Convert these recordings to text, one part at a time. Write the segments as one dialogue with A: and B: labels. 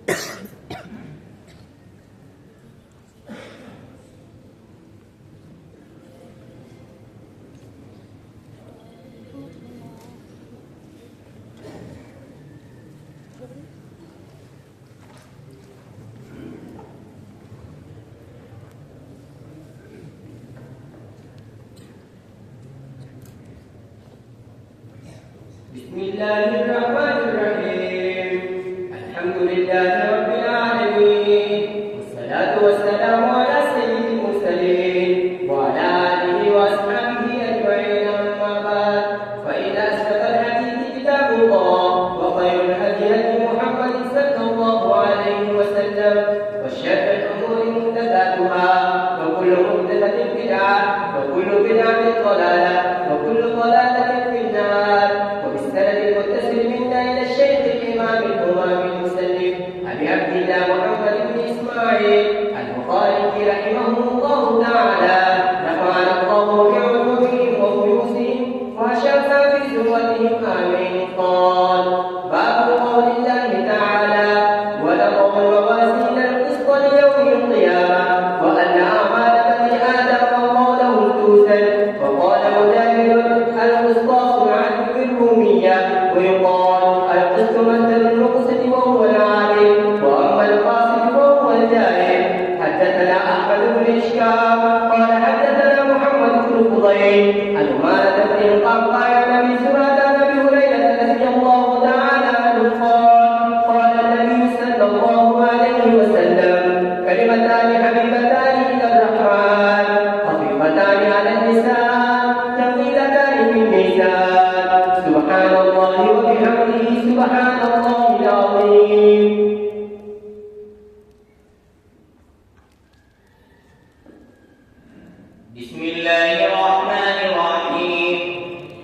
A: بسم الله الرحمن الرحيم. الحمد لله رب العالمين، والصلاة والسلام على سيد المرسلين وعلى آله وأصحابه أجمعين. أما بعد، فإن أصدق الحديث كتاب الله، وخير الهدي هدي محمد صلى الله عليه وسلم، وشر الأمور محدثاتها، وكل محدثة بدعة، وكل بدعة ضلالة، وكل ضلالة في النار. وبالسند المتصل منا إلى الشيخ الإمام الإمام المسلم أبي عبد الله محمد بن إسماعيل البخاري رحمه الله تعالى، نفعنا الله بعلومهم وفيوسهم وأشرنا في ذروتهم آمين. قال: باب قول الله تعالى: ونضع الموازين القسط ليوم القيامة وأن أعمال بني آدم وقوله توزن. وقال مجاهد: القسطاس العدل بالرومية، ويقال القسط مصدر المقسط وهو العادل، وأما القاسط وهو الجاهل. حدثنا أحمد بن إشكاب قال حدثنا محمد بن فضيل عن أمارة بن القعقاع عن أبي زرعة عن أبي هريرة رضي الله تعالى عنه قال: قال النبي صلى الله عليه وسلم: كلمتان حبيبتان إلى الرحمن، خفيفتان على اللسان، ثقيلتان في الميزان، سبحان الله وبحمده، سبحان الله العظيم.
B: بسم الله الرحمن الرحيم.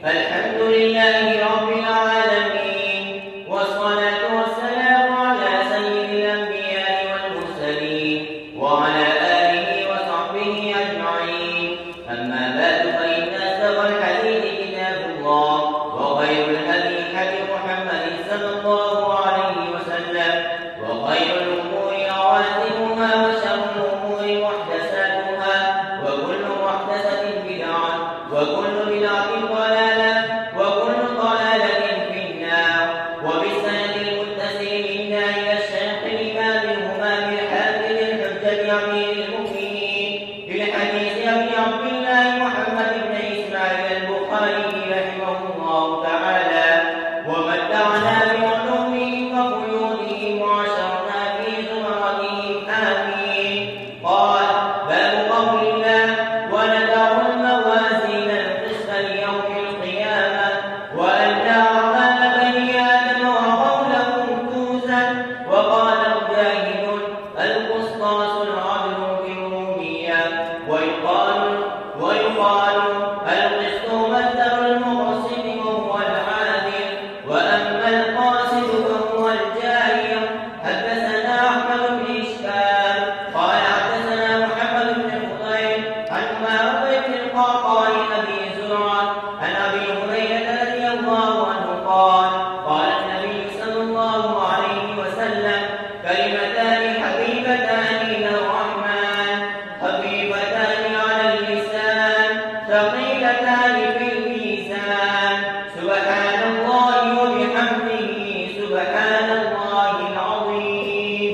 B: الحمد لله رب العالمين، والصلاة والسلام على سيد الأنبياء والمرسلين وعلى آله وصحبه أجمعين. أما بعد، فإن أصدق الحديث كتاب الله، وخير الهدي هدي محمد صلى الله عليه وسلم، وخير الأمور رواتبها، وشر الأمور محدثاتها، وكل محدثة بدعة، وكل بدعة ضلالة، وكل ضلالة في النار. وبالسند المتصل منا إلى الشيخ الإمام الهمام الحافظ الحجة أمير المؤمنين في الحديث أبي عبد الله محمد بن إسماعيل البخاري رحمه الله تعالى، ومتعنا بعلومهم وقيودهم وعشرنا في زمرتهم آمين. قال: باب قول الله: ونضع الموازين القسط ليوم القيامة وأن أعمال بني آدم وقولهم توزن. وقال مجاهد: القسطاس العدل بالرومية، ويقال القسط مصدر المقسط وهو العادل، وأما القاسط فهو الجائر. حدثنا أحمد بن إشكاب قال حدثنا محمد بن فضيل عن أمارة بن القعقاع عن أبي زرعة عن أبي هريرة رضي الله عنه قال: قال النبي صلى الله عليه وسلم: كلمتان حبيبتان إلى الرحمن، خفيفتان على اللسان، ثقيلتان في الميزان، سبحان الله وبحمده، سبحان الله العظيم.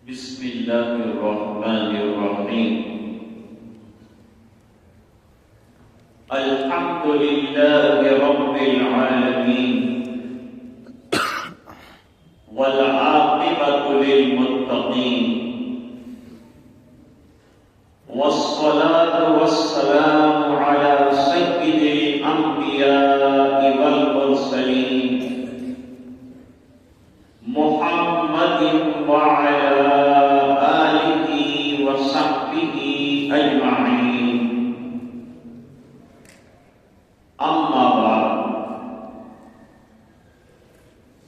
C: بسم الله الرحمن الرحيم. الحمد لله رب العالمين، والعاقبة للمتقين، والصلاة والسلام على سيد الأنبياء والمرسلين محمد وعلى آله وصحبه أجمعين. أما بعد،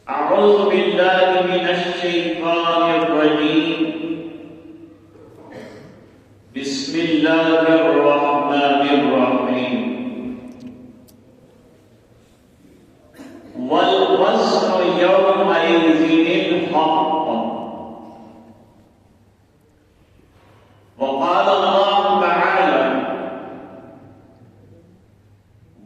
C: أعوذ بالله من الشيطان الرجيم. بسم الله الرحمن الرحيم. والوزن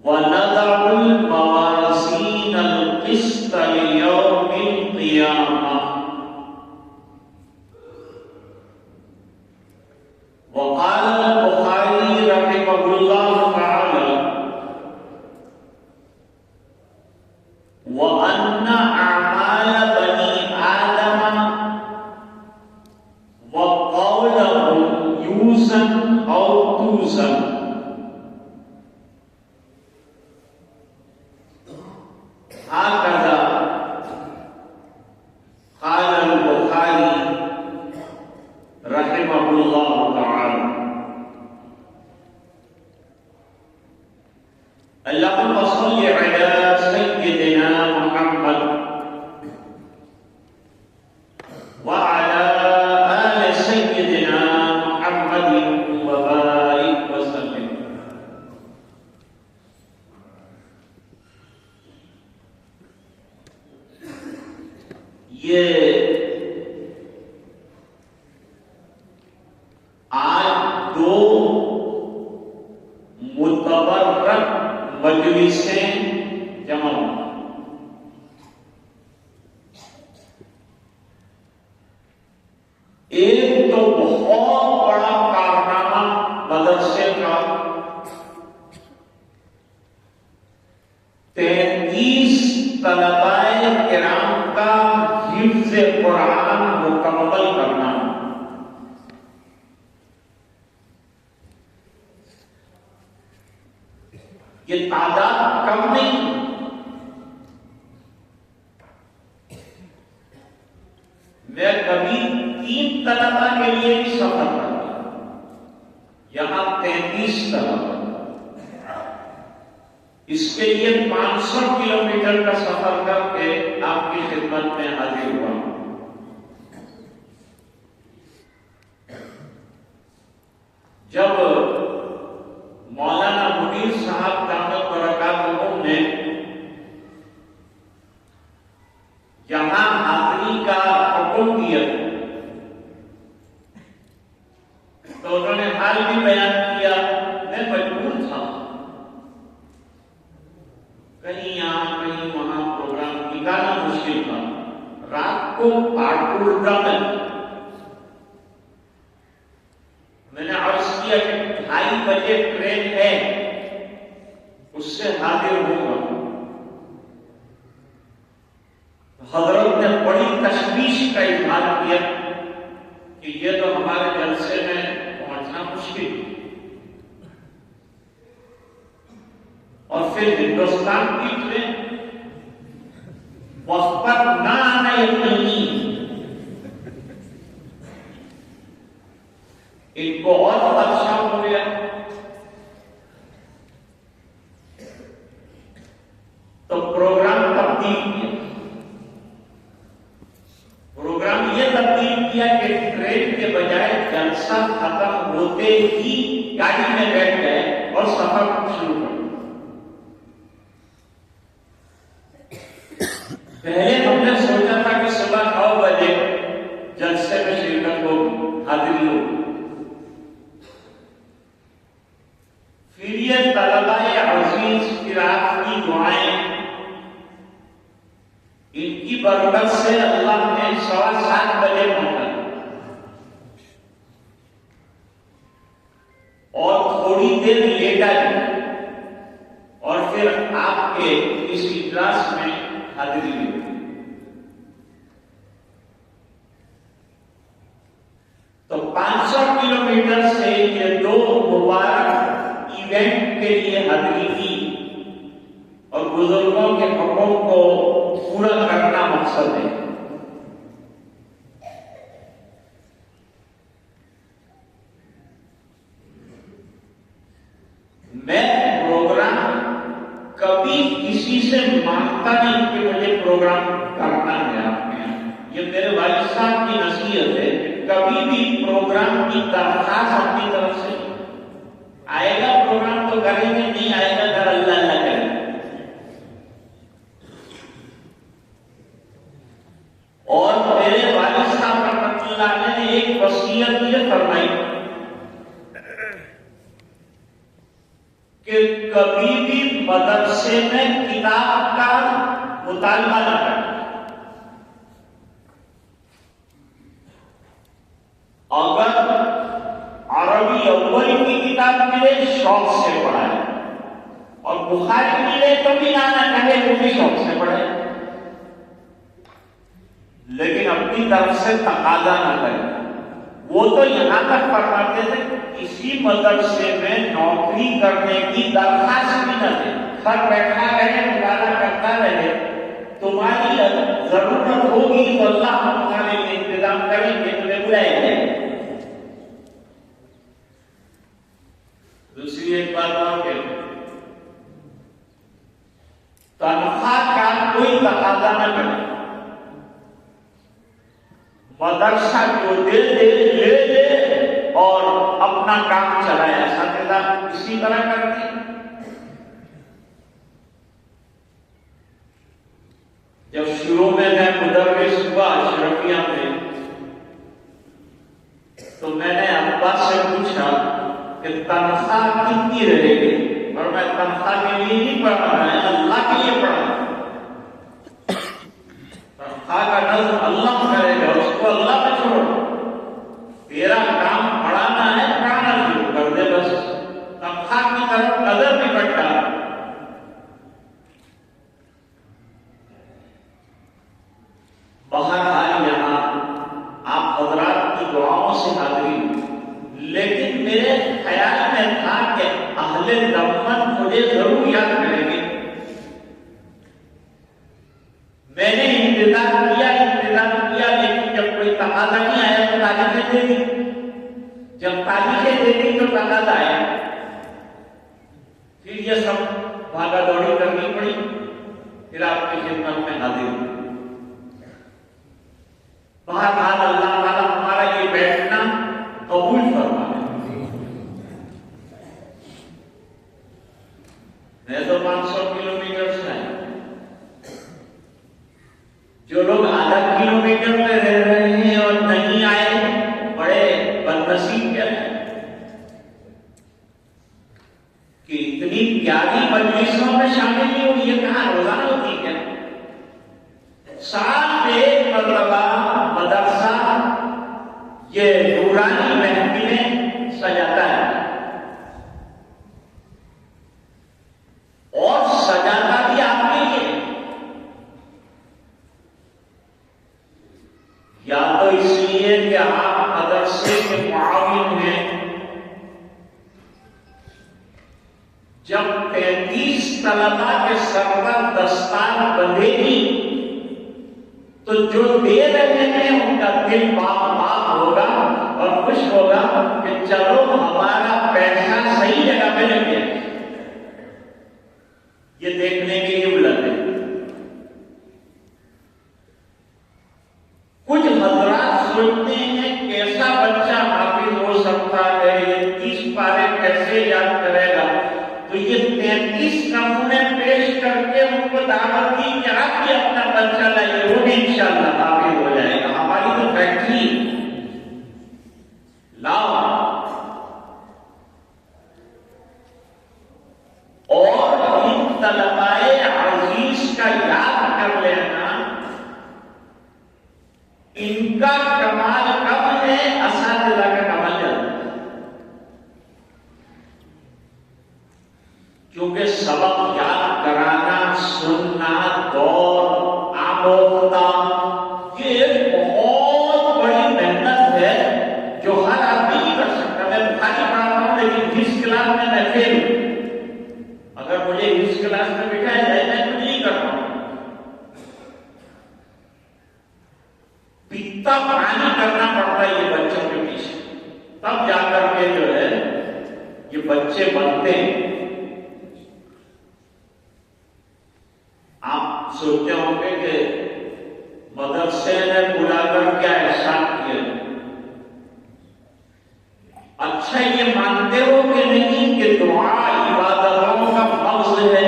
C: وَنَضَعُ الْمَوَازِينَ الْقِسْطَ لِيَوْمِ الْقِيَامَةِ وقال البخاري رحمه الله تعالى وأن أعمال بني آدم وقولهم يوزن أو توزن هكذا قال البخاري رحمه الله تعالى. اللهم صل على سيدنا محمد وعلى آل سيدنا محمد وبارك وسلم. یہ آج دو متبرک مجلسیں جمع ہوئی. ایک تو بہت بڑا کارنامہ مدرسے کا 33 طلباء کرام کا حفظ قرآن مکمل کرنا. یہ تعداد کم نہیں. میں کبھی 3 طلباء کے لیے بھی سفر کرتا، یہاں 33 طلباء. اس کے لیے 500 کلومیٹر کا سفر کر کے آپ کی خدمت میں حاضر ہوا. جب مولانا منیر صاحب دامت برکاتہم نے یہاں حاضری کا حکم دیا تو انہوں نے حال بھی بیان کیا. میں مجبور تھا، کہیں یہاں کہیں وہاں پروگرام نکالنا مشکل تھا. رات کو پاٹولگا میں نے عرض کیا کہ 2:30 بجے ٹرین ہے، اس سے حاضر ہوں گا. حضرت نے بڑی تشویش کا اظہار کیا کہ یہ تو ہمارے جلسے میں پہنچنا مشکل، اور پھر ہندوستان کی ٹرین وقت پر نہ آنا یقینی. ان کو اور خدشہ ہو گیا. تو پروگرام تبدیل کیا. پروگرام یہ تبدیل کیا کہ ٹرین کے بجائے جلسہ ختم ہوتے ہی گاڑی میں بیٹھ گئے اور سفر شروع کر دیا. پہلے ہم نے سوچا تھا کہ صبح 9 بجے جلسے میں شرکت ہوگی، حاضری ہوگی. پھر یہ طلباء عزیز پھر آپ کی دعائیں، ان کی برکت سے اللہ نے 7:15 بجے پہنچا اور تھوڑی دیر لیٹا لیا اور پھر آپ کے اس اجلاس میں حاضری لی. تو 500 کلومیٹر سے یہ 2 مبارک ایونٹ کے لیے حاضری کی اور بزرگوں کے حکم کو پورا کرنا مقصد ہے. میں پروگرام کبھی کسی سے مانگتا نہیں کہ مجھے پروگرام کرنا ہے. آپ نے یہ میرے والد صاحب کی نصیحت ہے، کبھی بھی پروگرام کی درخواست اپنی طرف سے آئے گا پروگرام تو کریں گے، نہیں آئے گا گھر اللہ اللہ کرے. اور میرے والد صاحب رحمۃ اللہ علیہ نے ایک وصیت یہ فرمائی کہ کبھی بھی مدرسے میں کتاب کا مطالبہ نہ کریں. اگر عربی اول کی کتاب ملے شوق سے پڑھائے اور بخاری ملے تو بھی نہ کہے وہ بھی شوق سے پڑھے، لیکن اپنی طرف سے تقاضا نہ کرے. وہ تو یہاں تک فرماتے تھے کسی مدرسے میں نوکری کرنے کی درخواست بھی نہ دے، گھر بیٹھا رہے مطالعہ کرتا رہے، تمہاری ضرورت ہوگی تو اللہ ہم تمہارے لیے انتظام کریں گے، تمہیں بلائیں گے. دوسری ایک بات اور کہ تنخواہ کا کوئی تقاضا نہ کرے. مدرسہ جو دے لے لے اور اپنا کام چلائے. اساتذہ اسی طرح کرتے ہیں. جب شروع میں مدرس ہوا اشرفیہ میں تو میں نے ابا سے پوچھا کہ تنخواہ کتنی رہے گی، اور میں تنخواہ کے لیے نہیں پڑھ رہا ہے، اللہ کے لیے پڑھ رہا ہوں. تنخواہ کا نظر اللہ کرے گا، اس کو اللہ پہ چھوڑو. تیرا کام پڑھانا ہے، پڑھانا شروع کر دے بس. تنخواہ کی طرف نظر نہیں بٹھتا. بہرحال یہاں آپ حضرات کی دعاؤں سے حاضری، لیکن میرے خیال میں تھا کہ اہل دمن مجھے ضرور یاد کریں گے. میں نے انتظار کیا لیکن جب کوئی تقاضا نہیں آیا تو تاریخیں دے دی. جب تاریخیں دے دی تو تقاضا آیا، پھر یہ سب بھاگا دوڑی کرنی پڑی. پھر آپ کی خدمت میں حاضر ہوں. بہرحال اللہ تعالیٰ ہمارا یہ بیٹھنا قبول فرمائے. میں تو 500 کلومیٹر سے آیا. جو لوگ آدھا کلومیٹر میں رہ رہے ہیں اور نہیں آئے، بڑے بدنصیب کیا ہے کہ اتنی پیاری مجلسوں میں شامل نہیں ہوئی. یہ کہاں روزانہ ہوتی ہے؟ سال میں ایک مرتبہ مدرسہ یہ نورانی محفلیں سجاتا ہے، اور سجاتا بھی آپ کے لیے. یا تو اس لیے کہ آپ مدرسے کے معاون ہیں. جب 33 طلباء کے سر پر دستار بندھے گی تو جو دے رہے ہیں ان کا دل باغ ہوگا اور خوش ہوگا کہ چلو ہمارا پیسہ صحیح جگہ پہ لگ گیا. یہ دیکھنے کے لیے بلاتے ہیں. کچھ حضرات سوچتے ہیں کیسا بچہ حافظ ہو سکتا ہے، یہ 30 پارے کیسے یاد کرے گا. تو یہ 33 نمونے پیش کر کے ان کو دعوت دی کہ آپ بھی اپنا بچہ لائیے، وہ بھی انشاءاللہ حافظ ہو جائے گا. ہماری تو فیکٹری لاؤ. اور ان طلباء عزیز کا یاد کر لینا، ان کا کمال کم ہے، اساتذہ کا کمال زیادہ. کیونکہ سبق یاد کرانا، سننا، دور آموختہ، یہ ایک بہت بڑی محنت ہے جو ہر آدمی نہیں کر سکتا. میں بخاری پڑھاتا ہوں لیکن جس کلاس میں فیل ہوں، اگر مجھے اس کلاس میں بٹھایا جائے میں تو نہیں کرتا ہوں. پیتا پانی کرنا پڑتا ہے یہ بچوں کے پیچھے، تب جا کر کے جو ہے یہ بچے بنتے ہیں. آپ سوچتے ہوں گے کہ مدرسے نے بلا کر کیا احسان کیا. اچھا یہ مانتے ہو کہ نہیں کہ دعا عبادتوں کا مغز ہے،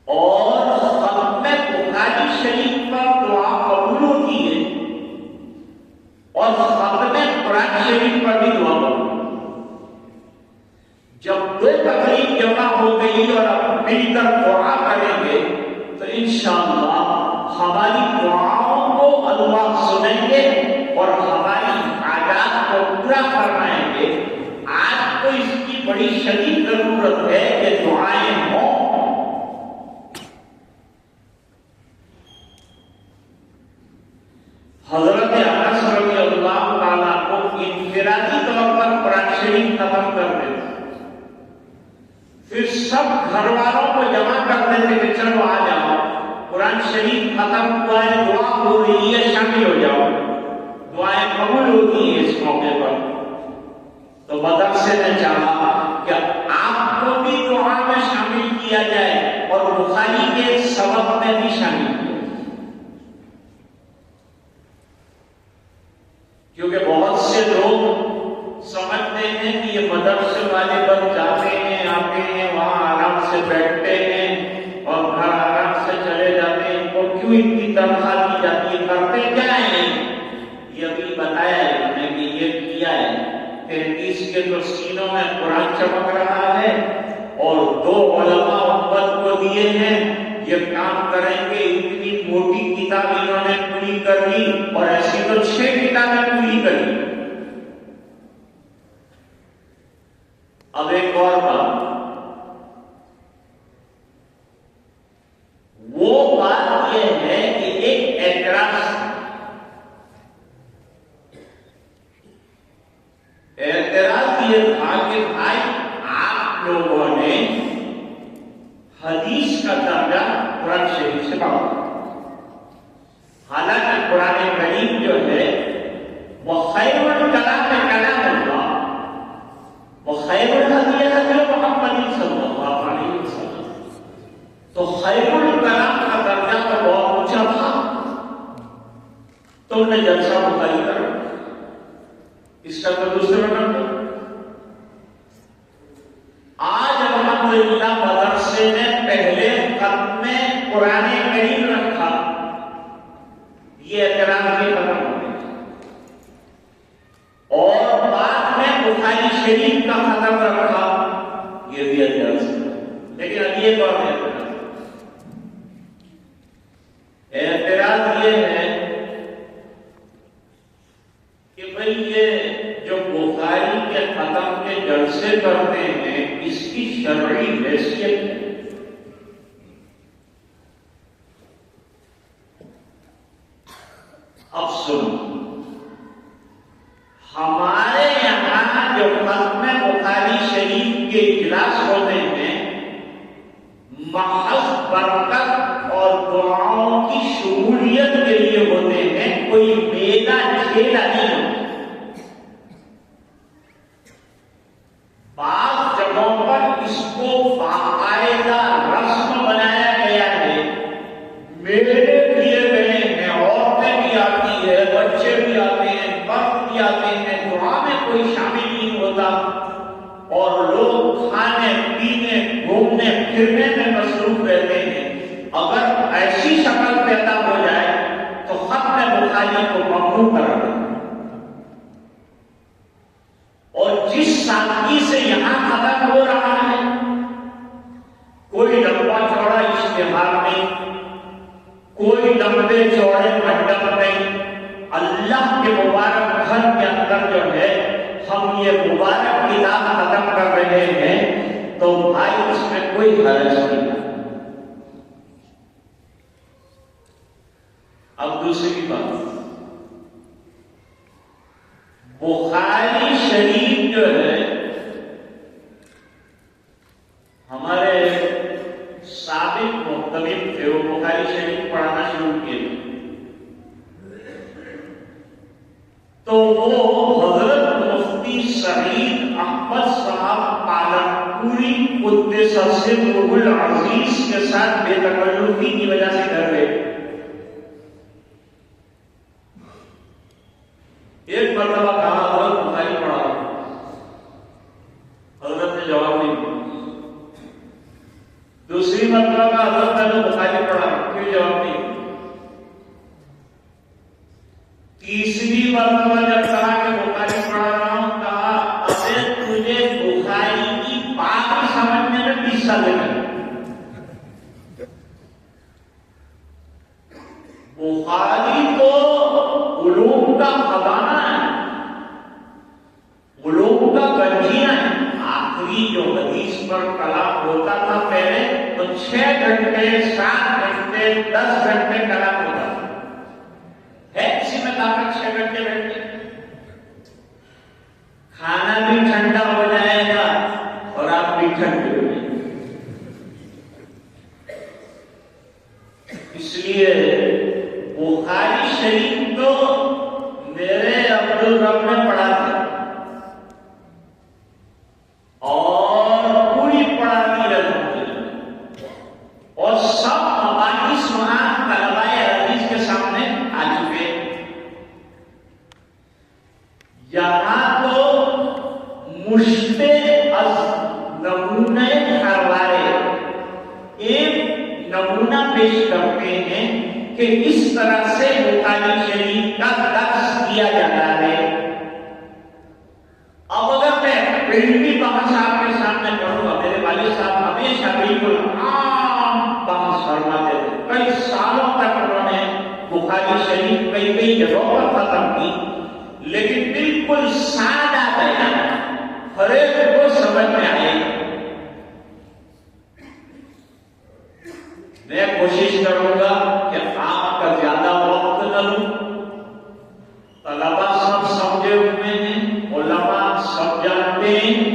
C: اور ختم بخاری شریف پر دعا قبول ہوتی ہے، اور ختم قرآن شریف پر بھی دعا قبول. گئی اور مل کر دعا کریں گے تو انشاءاللہ ہماری دعاؤں کو اللہ سنیں گے اور ہماری حاجات کو پورا فرمائیں گے. آج تو اس کی بڑی شدید ضرورت ہے کہ دعائیں ہوں. حضرت انس رضی اللہ تعالیٰ کو انفرادی طور پر قرآن شریف ختم کر دیتے، پھر سب گھر والوں کو جمع کر دیتے کہ چلو آ جاؤ، قرآن شریف ختم ہوا ہے، دعا ہو رہی ہے، شامل ہو جاؤ، دعائیں قبول ہوتی ہیں اس موقع پر. تو مدرسے نے چاہا کہ آپ کو بھی دعا میں شامل کیا جائے اور بخاری کے سبق میں بھی شامل کیا جائے، کیونکہ بہت سے لوگ سمجھتے ہیں کہ یہ مدرسے والے بس جاتے ہیں، آتے ہیں، وہاں آرام سے بیٹھتے ہیں اور گھر آرام سے چلے جاتے ہیں، ان کو کیوں اتنی تنخواہ دی جاتی ہے، کرتے کیا ہیں؟ یہ ابھی بتایا ہے انہوں نے کہ یہ کیا ہے. 33 کے تو سینوں میں قرآن چمک رہا ہے اور 2 علماء امت کو دیے ہیں، یہ کام کریں گے. اتنی موٹی کتاب انہوں نے پوری کر لی اور ایسی تو 6 کتابیں پوری کر لی. اب ایک اور بات، وہ بات یہ ہے کہ ایک اعتراض یہ تھا کہ بھائی آپ لوگوں نے حدیث کا درجہ قرآن شریف سے پاؤ، حالانکہ قرآن کریم جو ہے وہ خیر الکلام کلام اللہ، وہ خیر الحدی حدی محمد صلی اللہ علیہ وسلم. تو خیر الکلام کا درجہ تو بہت اونچا تھا، تو انہیں جلسہ بخاری کر اس کا تو دوسرے نمبر. آج الحمدللہ مدرسے نے پہلے خط میں قرآن کریم رکھا، یہ اعتراض بھی ختم ہو گیا، اور بعد میں بخاری شریف کا ختم رکھا، یہ بھی اعتراض. لیکن اب یہ اور اعتراض یہ ہے کہ بھئی یہ جو بخاری کے ختم کے جلسے کرتے ہیں اس کی شرعی حیثیت ہے. اب سنو، ہمارے یہاں جو ختم بخاری شریف کے اجلاس ہوتے ہیں محض برکت اور دعاؤں کی شمولیت کے لیے ہوتے ہیں، کوئی میلہ کھیلا نہیں ہوتا. بعض جگہوں پر اس کو باقاعدہ رسم بنایا گیا ہے، میلے کیے گئے ہیں، عورتیں بھی آتی ہے، بچے بھی آتے ہیں، مرد بھی آتے ہیں، دعا میں کوئی شامل نہیں ہوتا اور لوگ کھانے پینے گھومنے پھرنے میں مصروف رہتے ہیں. اگر ایسی شکل پیدا ہو جائے تو ختم بخاری کو ممنوع کر دیں. اور جس سادگی سے یہاں ختم ہو رہا ہے، کوئی لمبا چوڑا اشتہار نہیں، کوئی لمبے چوڑے منڈپ نہیں، اللہ کے مبارک گھر کے اندر جو ہے ہم یہ مبارک کتاب ختم کر رہے ہیں، تو بھائی اس میں کوئی حرج نہیں. اب دوسری بات، بخاری شریف جو ہے ہمارے سابق محتمم تھے، وہ بخاری شریف پڑھانا شروع کیے تو وہ حضرت مفتی سعید احمد صاحب پالنپوری قدس سرہ العزیز کے ساتھ بے تکلفی کی وجہ سے گھر گئے. ایک مرتبہ کہا حضرت بخاری پڑھا، حضرت نے جواب نہیں دیا. دوسری مرتبہ کہا حضرت نے بخاری پڑھا، کوئی جواب نہیں. تیسری مرتبہ جب کہا کہ بخاری پڑھا رہا ہوں، کہا ارے تجھے بخاری کی باقی سمجھنے میں 20 سال لگے. بخاری تو علوم کا خزانہ ہے، علوم کا گنجینہ ہے. آخری جو حدیث پر کلام ہوتا تھا پہلے تو 6 گھنٹے 7 گھنٹے 10 گھنٹے کلام ہوتا تھا. ہے کسی میں طاقت 6 گھنٹے بیٹھنے؟ کھانا بھی ٹھنڈا ہو جائے گا اور آپ بھی ٹھنڈے ہو جائیں گے. اس لیے بخاری شریف تو میرے عبدالرب نے پڑھا تھا اور پوری پڑھا دی رہی، اور سب مباحث وہاں طلباء حدیث کے سامنے آ چکے. یہاں تو مشتے از نمونہ ہروارے ایک نمونہ پیش کرتے ہیں کہ اس طرح سے بخاری شریف کا درس کیا جاتا ہے. اب اگر میں علمی بحث آپ کے سامنے کروں گا، میرے والد صاحب ہمیشہ بالکل عام بحث فرماتے تھے. کئی سالوں تک انہوں نے بخاری شریف کئی جگہوں پر ختم کی، لیکن بالکل سادہ بیان ہر ایک کو سمجھ میں آئے. میں کوشش کروں گا کہ آپ کا زیادہ وقت نہ لوں. طلبا سب سمجھے ہوئے ہیں، علماء سب جانتے ہیں.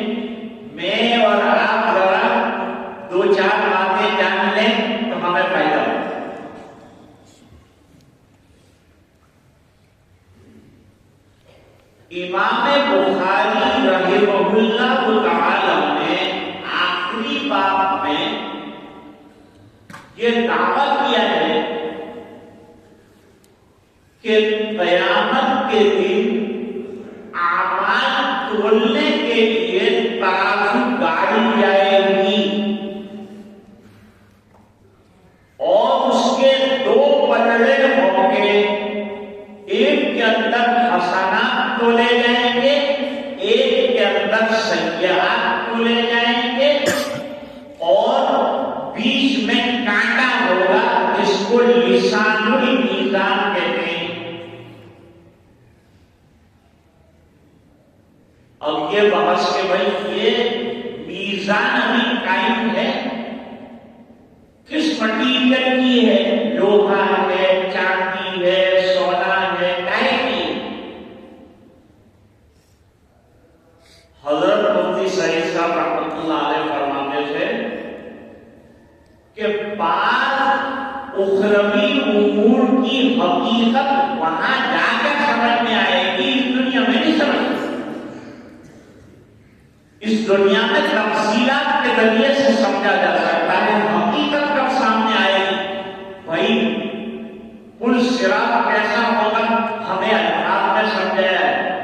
C: میں اور آپ ذرا 2-4 باتیں جان لیں تو ہمیں فائدہ ہو. امام بخاری رحمہ اللہ تعالی نے آخری باب میں یہ دعویٰ کیا ہے کہ قیامت کے دن اعمال تولنے کے لیے ترازو گاڑی جائے گی اور اس کے 2 پلڑے ہوں گے. ایک کے اندر حسنات تولے جائیں گے، ایک کے اندر سیئات تولے جائیں گے، اور بیچ میں کانٹا ہوگا جس کو لسان المیزان کہتے ہیں. اب یہ بحث کہ بھائی یہ میزان ابھی قائم ہے، کس مٹیریل کی ہے؟ لوہا ہے، چاندی ہے، سونا ہے، کائے کی؟ حضرت مفتی سعید صاحب رحمۃ اللہ علیہ فرماتے تھے کہ بعض اخروی امور کی حقیقت وہاں جا کر سمجھ میں آئے گی، اس دنیا میں نہیں سمجھ. اس دنیا میں تفصیلات کے ذریعے سے سمجھا جا سکتا ہے، حقیقت کب سامنے آئے گی؟ بھائی پل صراط کیسا ہوگا ہمیں الفاظ میں سمجھایا ہے،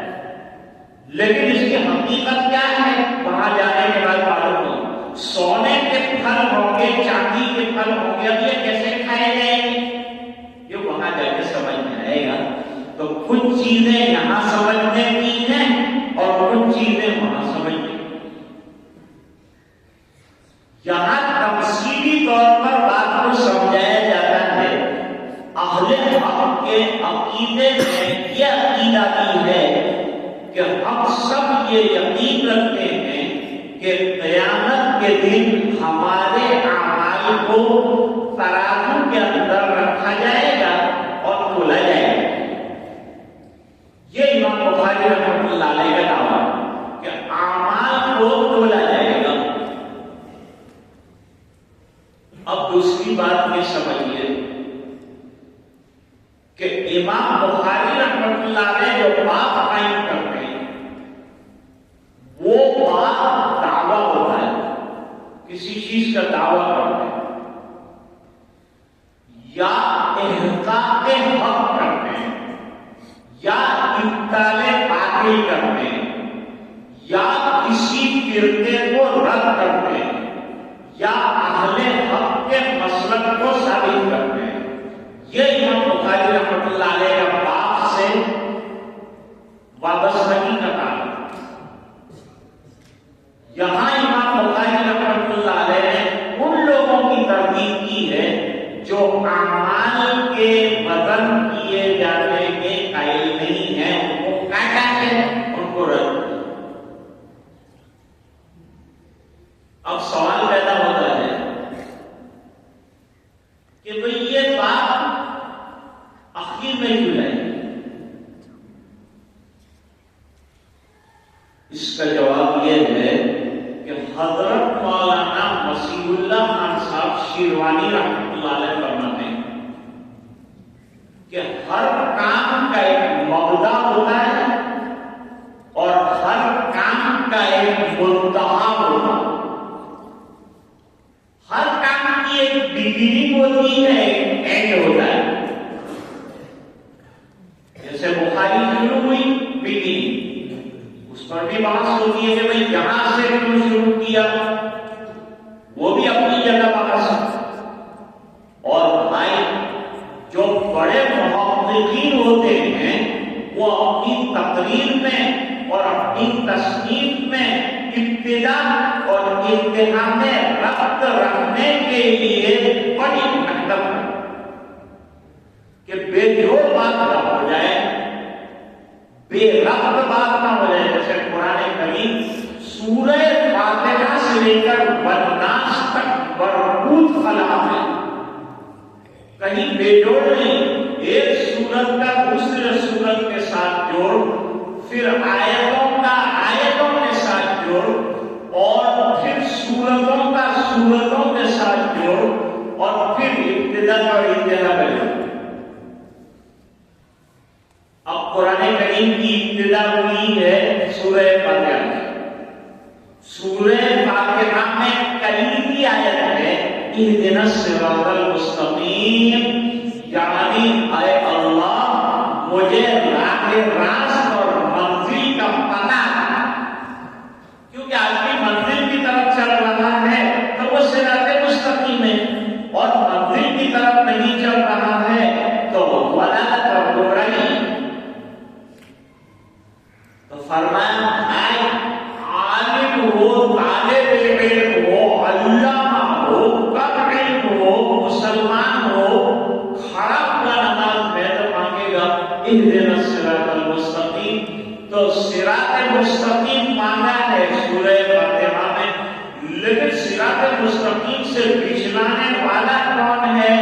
C: لیکن اس کی حقیقت کیا ہے وہاں جانے کے بعد معلوم ہو. سونے کے پھل ہوں گے، چاندی کے پھل ہوں گے، اب یہ کیسے کھائے جائیں گے؟ یہ وہاں جا کے سمجھ میں آئے گا. تو کچھ چیزیں یہاں سمجھنے کی ہیں اور کچھ چیزیں وہاں سمجھنے کی. یہاں تفصیلی طور پر بات کو سمجھایا جاتا ہے. اہل حق کے عقیدے میں یہ عقیدہ بھی ہے کہ ہم سب یہ یقین رکھتے ہیں کہ قیامت کے دن ہمارے اعمال کو ترازو کے اندر رکھا جائے گا اور تولا جائے گا. یہ امام بخاری رحمۃ اللہ علیہ کا دعویٰ کہ اعمال کو تولا جائے گا. اب دوسری بات یہ سمجھیے کہ امام بخاری رحمۃ اللہ علیہ جو باب قائم کرتے ہیں وہ باب دعویٰ ہوتا ہے، کسی چیز کا دعویٰ کرتے ہیں یا احقاق حق کرتے ہیں یا ابطال باطل کرتے ہیں یا کسی فرقے کو رد کرتے ہیں یا اہل حق کے مسلک کو ثابت کرتے ہیں. یہ امام بخاری رحمۃ اللہ علیہ کا باب سے وابستگی کا کام. یہاں امام بخاری اب سوال پیدا ہوتا ہے کہ بھئی یہ بات آخر میں کیوں ہے؟ اس کا جواب یہ ہے کہ حضرت مولانا مسیح اللہ خان صاحب شیروانی رحمۃ اللہ علیہ فرماتے ہیں کہ ہر کام کا ایک مبدا ہوتا ہے اور ہر کام کا ایک منتہا ہوتا ہے. ہر کام کی ایک بگننگ ہوتی ہے، ایک اینڈ ہوتا ہے. جیسے بخاری شروع ہوئی بگننگ، اس پر بھی بحث ہوتی ہے کہ بھئی یہاں سے کیوں شروع کیا، وہ بھی اپنی جگہ بحث ہے. اور بھائی جو بڑے محققین ہوتے ہیں وہ اپنی تقریر میں اور اپنی تصنیف میں ابتدا اور انتہا میں ربط رکھنے کے لیے بڑی محنت ہے کہ بے جوڑ بات نہ ہو جائے، بے ربط بات نہ ہو جائے. جیسے قرآن کریم سورہ فاتحہ سے لے کر والناس تک مربوط کلام ہے، کہیں بے جوڑ نہیں. ایک سورت کا دوسرے سورت کے ساتھ جوڑ، پھر آیتوں کا آیتوں کے ساتھ جوڑ، اور پھر سورتوں کا سورتوں کے ساتھ جوڑ، اور پھر ابتدا اور انتہا کا جوڑ. اب قرآن کریم کی ابتدا ہوئی ہے سورہ فاتحہ. سورہ فاتحہ میں کلیدی آیت ہے اہدنا الصراط المستقیم، یعنی اے اللہ مجھے راہ راست اور منزل کا پتہ. کیونکہ آدمی منزل کی طرف چل رہا ہے تو وہ صراط مستقیم ہے، اور منزل کی طرف نہیں چل رہا ہے تو ولا تضلوا. تو فرمایا اے عالم ہو، طالب علم ہو، علامہ ہو، قاری ہو، مسلمان ہو، کھڑا ہوا نماز میں تو مانگے گا اہدنا الصراط المستقیم. تو صراط مستقیم مانگا ہے سورہ فاتحہ میں، لیکن صراط مستقیم سے بچلانے والا کون ہے؟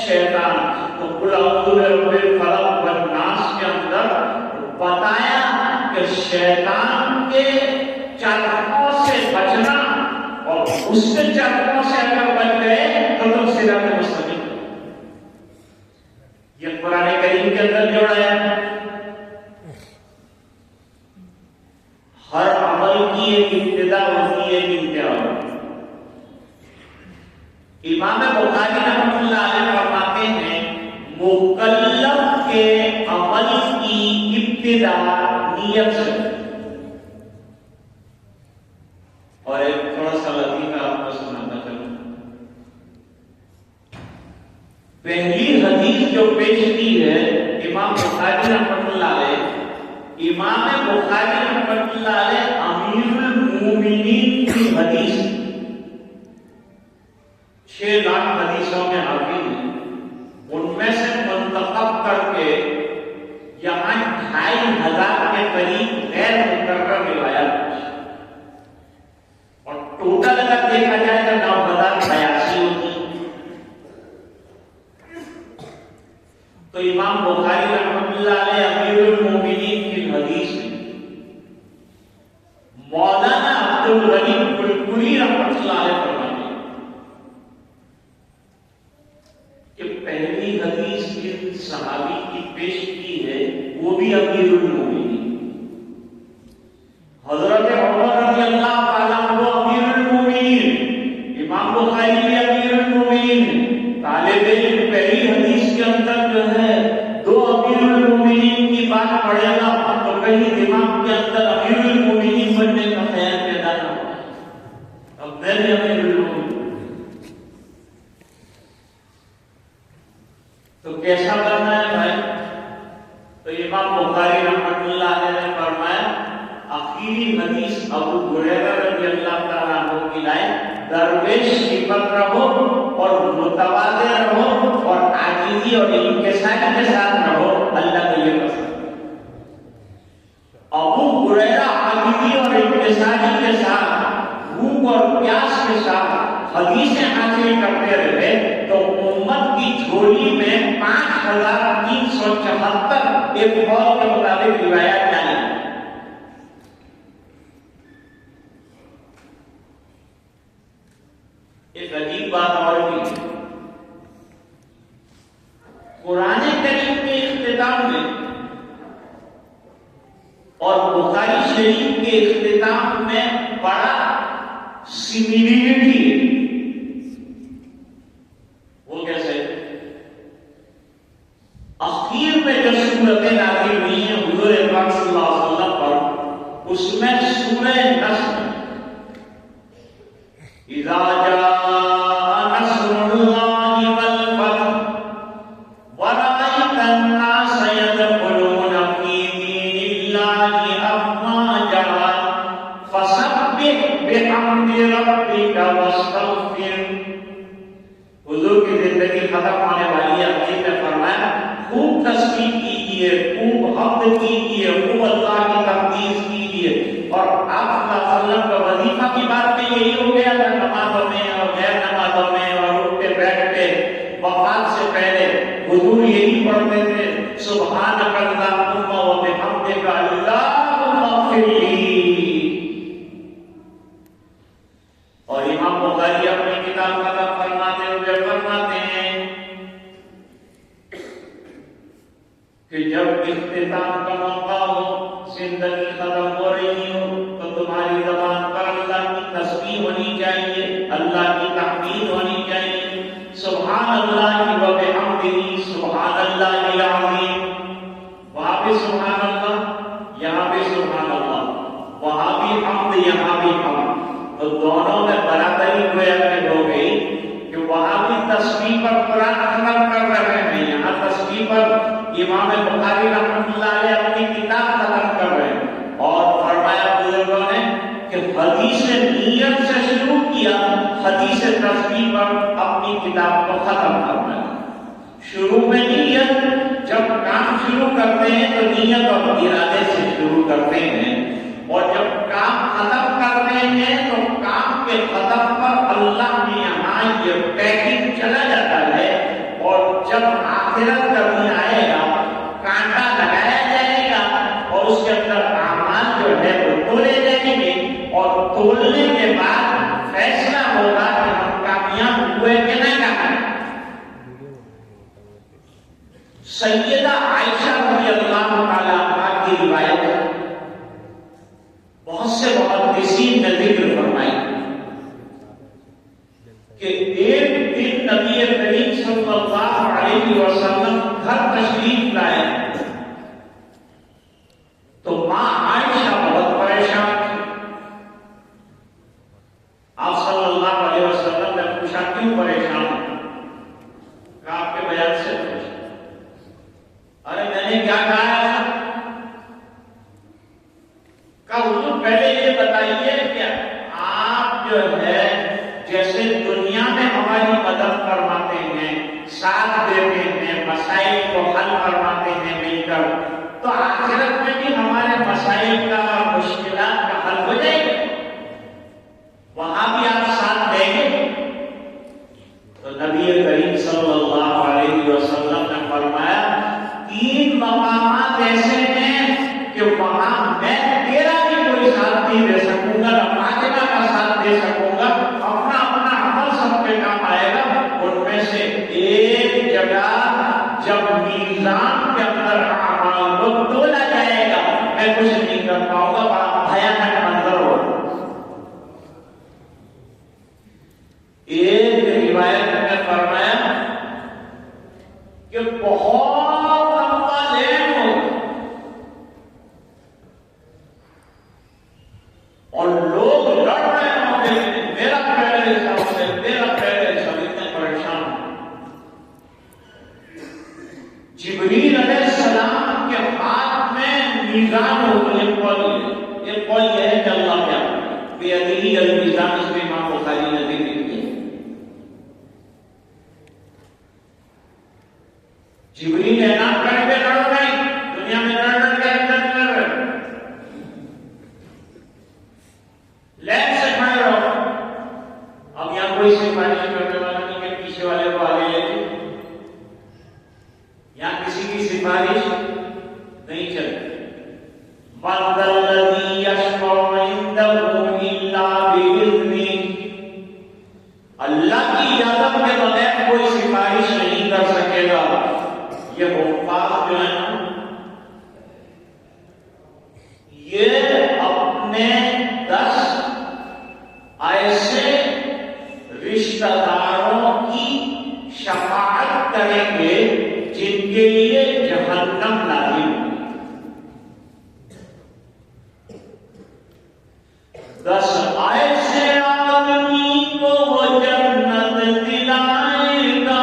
C: شیطان. تو قل اعوذ برب الفلق والناس کے اندر بتایا کہ شیطان کے چرخوں سے بچنا، اور اس کے چرخوں سے اگر بچ گئے تو تم صراط مستقیم. یہ قرآن کریم کے اندر جوڑا ہے. ہر عمل کی ایک ابتدا ہوتی ہے، ایک انتہا ہوتی ہے. امام بخاری رحمۃ اللہ علیہ فرماتے ہیں مکلف کے عمل کی ابتدا نیت سے. اور ایک تھوڑا سا لطیفہ آپ کو سناتا چلوں. پہلی حدیث جو پیش کی ہے امام بخاری رحمۃ اللہ علیہ، امام بخاری رحمۃ اللہ علیہ امیر المومنین کی حدیث 6 لاکھ حدیثوں میں حافظ ہیں. ان میں سے منتخب کر کے یہاں 2500 کے قریب غیر مکرر روایات، اور ٹوٹل اگر دیکھا جائے تو 9082 ہوتی. تو امام بخاری رحمۃ اللہ علیہ امیر المومنین کی حدیث میں مولانا عبد الغنی بلبلی رحمۃ اللہ علیہ فرماتے ہیں کہ پہلی حدیث جس صحابی کی پیش کی ہے وہ بھی امیر المومنین حضرت عمر رضی اللہ تعالیٰ عنہ امیر المومنین، امام بخاری بھی امیر المومنین. طالب علم پہلی حدیث کے اندر جو ہے 2 امیر المومنین کی بات پڑھے گا تو کہیں دماغ کے اندر امیر المومنین بننے کا خیال پیدا نہ ہو. اب میں بھی امیر المومنین تو کیسا بننا ہے بھائی؟ تو امام بخاری رحمۃ اللہ علیہ نے فرمایا آخری حدیث ابو ہریرہ رضی اللہ تعالیٰ عنہ کی لائے، درویش صفت رہو اور متواضع رہو اور عاجزی اور انکساری کے ساتھ رہو، اللہ کو یہ پسند. ابو ہریرہ عاجزی اور انکساری کے ساتھ بھوک اور پیاس کے ساتھ حدیثیں حاصل کرتے رہے تو امت کی جھولی میں 5374 ایک قول کے مطابق روایات جاری ہیں۔ ایک عجیب بات اور بھی ہے، قرآن کریم کے اختتام میں اور بخاری شریف کے اختتام میں بڑا سملیرٹی ہے۔ وہ کیسے؟ اخیر میں جو سورتیں نازل ہوئی ہیں حضور اکرم صلی اللہ علیہ وسلم پر، اس میں سورہ نصر اذا جاء نصر اللہ والفتح ورأيت الناس يدخلون في دين الله أفواجا فسبح بحمد ربك واستغفر۔ حضور کی زندگی ختم ہونے والی ہے، حدیث میں فرمایا خوب تسبیح کیجیے، خوب حمد کیجیے، خوب اللہ کی تقدیس کیجیے۔ اور آپ صلی اللہ علیہ وسلم کا وظیفہ کی بات میں یہی ہو گیا تھا، نمازوں میں اور غیر نمازوں میں اور اٹھتے بیٹھتے وفات سے پہلے حضور یہی پڑھتے تھے، سبحانک اللہم و بحمدک اللہم اغفر لی۔ اور امام بخاری اپنی کتاب ختم فرماتے ہوئے فرماتے ہیں کہ جب اختتام کا موقع ہو، زندگی ختم ہو رہی ہو، تو تمہاری زبان پر اللہ کی تسبیح ہونی چاہیے، اللہ کی تحمید ہونی چاہیے، سبحان اللہ و بحمدہ سبحان اللہ العظیم۔ وہاں بھی سبحان اللہ، یہاں بھی سبحان اللہ، وہاں بھی حمد، یہاں بھی حمد، تو دونوں میں برابری ہو گئی کہ وہاں بھی تسبیح پر قرآن ختم کر رہے ہیں، یہاں تسبیح پر امام بخاری رحمۃ اللہ علیہ اپنی کتاب ختم کر رہے ہیں۔ اور فرمایا بزرگوں نے کہ حدیث نیت سے شروع کیا، حدیث تسبیح پر اپنی کتاب کو ختم کرنا ہے۔ شروع میں نیت، جب کام شروع کرتے ہیں تو نیت اور ارادے سے شروع کرتے ہیں، اور جب کام ختم کرتے ہیں تو کام کے ختم پر اللہ نے یہاں یہ پیکنگ چلا جاتا ہے، اور جب آخرت کا دن آئے گا کانٹا لگایا جائے گا اور اس کے اندر اعمال جو ہے وہ تولے جائیں گے، اور تولنے کے بعد فیصلہ ہوگا کہ ہم کامیاب ہوئے کہ نہیں کامیاب۔ سیدہ عائشہ رضی اللہ تعالیٰ عنہا کی روایت ہے، بہت سے محدثین نے ذکر فرمائی کہ ایک دن نبی کریم صلی اللہ علیہ وسلم گھر تشریف لائے تو ماں عائشہ بہت پریشان تھی۔ آپ صلی اللہ علیہ وسلم نے پوچھا کیوں پریشان؟ کہا آپ کے بیان سے پریشان۔ ارے میں نے کیا کہا ہے؟ کہا حضور پہلے یہ بتائیے کہ آپ جو ہے جیسے دنیا میں ہماری مدد فرماتے ہیں، ساتھ دیتے ہیں، مسائل کو حل فرماتے ہیں مل کر، تو آخرت میں بھی ہمارے مسائل کا اور مشکلات کا حل ہو جائے گا، وہاں بھی آپ ساتھ دیں گے؟ تو نبی کریم صلی اللہ علیہ وسلم نے فرمایا 3 مقامات ایسے ہیں کہ وہاں میں تیرا بھی کوئی ساتھ نہیں دے سکوں گا، نہ فاطمہ کا ساتھ دے سکوں گا، اپنا اپنا عمل سب کے کام آئے گا۔ ان میں سے ایک جگہ جب میزان کے اندر اعمال کو تولا جائے گا میں کچھ نہیں کر پاؤں گا، بڑا بھیانک منظر ہوگا۔ ایک روایت میں فرمایا کہ بہت لمبا لین ہوگا اور لوگ لڑ رہے ہوں گے، میرا پہلے سب سے، میرا پہلے سب، اتنے پریشان۔ جبریل علیہ السلام کے ہاتھ میں میزان ہوگا، ایک قول یہ ہے کہ اللہ کیا بیدیہ المیزان، اس میں امام بخاری نے ذکر کیا۔ جبریل اعلان کر کے لڑ رہے ہیں، دنیا میں لڑ کے اندر لڑ رہے، لین سے کھڑے رہو، رشتہ داروں کی شفاعت کریں گے جن کے لیے جہنم لازم ہے۔ 10 ایسے آدمی کو وہ جنت دلائے گا،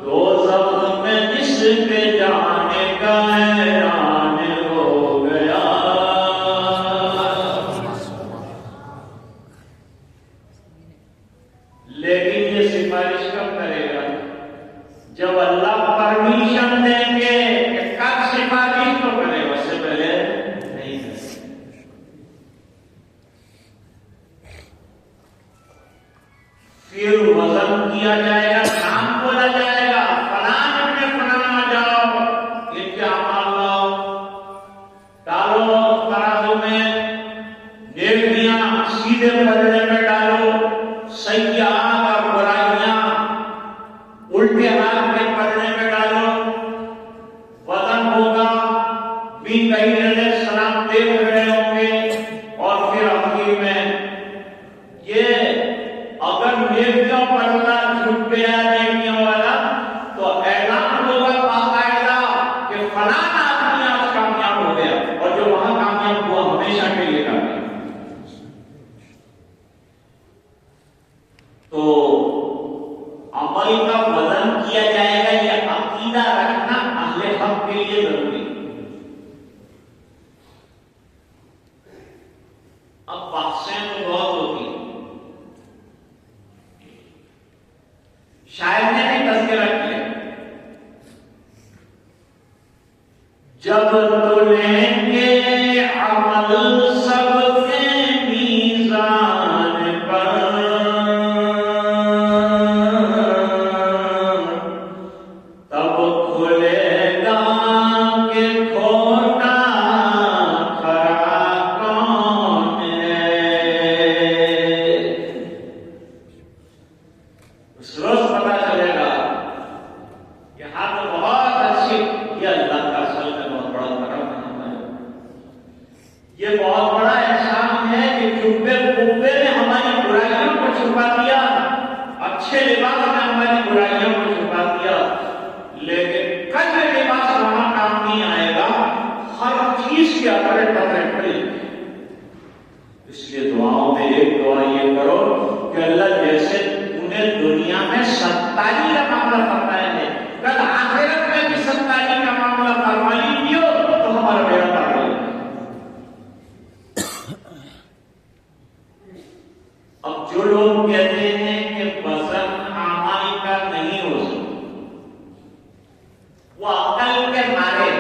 C: دوزخ میں جس کے جانے کا اعلان ہو گیا۔ لیکن یہ سفارش کب کرے گا؟ جب اللہ پرمیشن دیں گے کہ کب سفارش تو کرے، اس سے پہلے نہیں کرے۔ پھر وزن کیا جائے گا، نام بولا جائے گا، فلاں میں فلاں آ جاؤ، ان کے اعمال لاؤ، ڈالو ترازو میں، نیکیاں سیدھے پلڑے میں ڈالو، سیئات اور برائیاں الٹے ہاتھ میں پلڑے میں ڈالو، وزن ہوگا، میکائیل علیہ السلام دیکھ رہے ہوں گے، اور پھر آخر میں یہ اگر نیکیوں پر اللہ جھک گیا نیکیوں والا تو اعلان ہوگا باقاعدہ کہ فلاں آدمی آج کامیاب ہو گیا، اور جو وہاں کامیاب ہوا ہمیشہ کے لیے کامیاب۔ تو عمل کا وزن کیا جائے گا، یہ عقیدہ رکھنا اہل حق کے لیے ضروری ہے۔ اب بحثیں تو بہت ہوتی ہیں، شاید نے بھی تذکرہ کیا، جب تلیں گے عمل سب کے میزان پر، تب کھلے گا کہ کھوٹا کھرا کون ہے۔ اس روز پتا چلے گا۔ یہاں تو بہت اچھی، یہ اللہ کا اصل میں بہت بڑا کرم ہے ہمارے، یہ بہت بڑا احسان ہے کہ چپے پپے نے ہماری برائیوں کو چھپا دیا، اچھے لباس نے ہماری برائیوں کو چھپا دیا، لیکن کل لباس وہاں کام نہیں آئے گا، ہر چیز کے اپنے ٹکرے کھڑے۔ اس لیے دعاؤں میں ایک دعا یہ کرو کہ اللہ جیسے انہیں دنیا میں 27 کا معاملہ فرمایا ہے، کل آخرت میں بھی 27 کا معاملہ فرمائی دیو تو ہمارا بیڑا پار ہو جائے۔ اب جو لوگ کہتے ہیں کہ وزن اعمال کا نہیں ہو سکتا، وہ عقل کے مارے،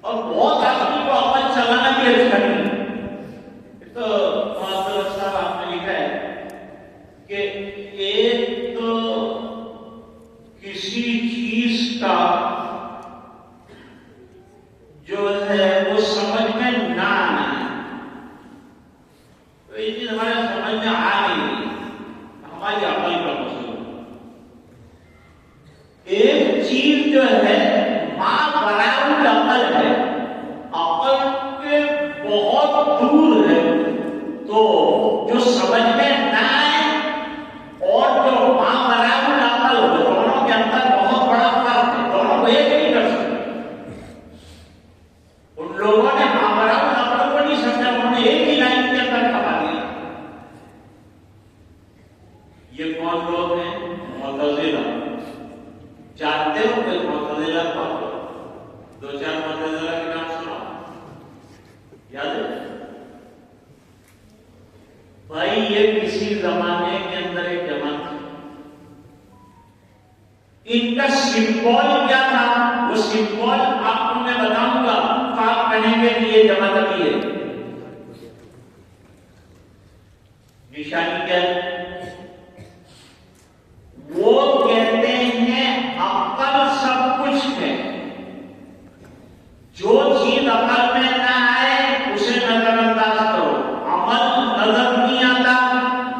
C: اور بہت آدمی کو عقل چلانا بھی اچھا نہیں۔ تو معذرت صاحب آپ نے لکھا ہے کہ ایک تو کسی چیز کا جو ہے وہ سمجھ میں نہ آنا، تو یہ چیز ہمارے سمجھ میں آ نہیں، ہماری عقل کا مسئلہ۔ ایک چیز جو ہے ماں برائے عقل ہے، عقل کے بہت دور ہے، تو جو سمجھ میں نہ آئے اور جو ماں برائے عقل ہو، دونوں کے اندر بہت بڑا فرق ہے، دونوں کو ایک نہیں کر سکتے۔ ان لوگوں نے ماں برائے عقل کو نہیں سمجھا، انہوں نے ایک ہی لائن کے اندر کھپا دیا۔ یہ کون لوگ ہیں؟ معتزلہ۔ جانتے ہو کہ معتزلہ کون لوگ؟ 2-4 معتزلہ کے نام سنا یاد ہے بھائی؟ یہ کسی زمانے کے اندر ایک جماعت تھی، ان کا سمبول کیا تھا؟ وہ سمبول آپ کو میں بتاؤں گا تو آپ کہیں گے کہ یہ جماعت ابھی ہے۔ نشانی کیا ہے؟ وہ کہتے ہیں عقل سب کچھ ہے، جو چیز عقل میں نہ آئے اسے نظر انداز کرو، عمل نظر نہیں آتا،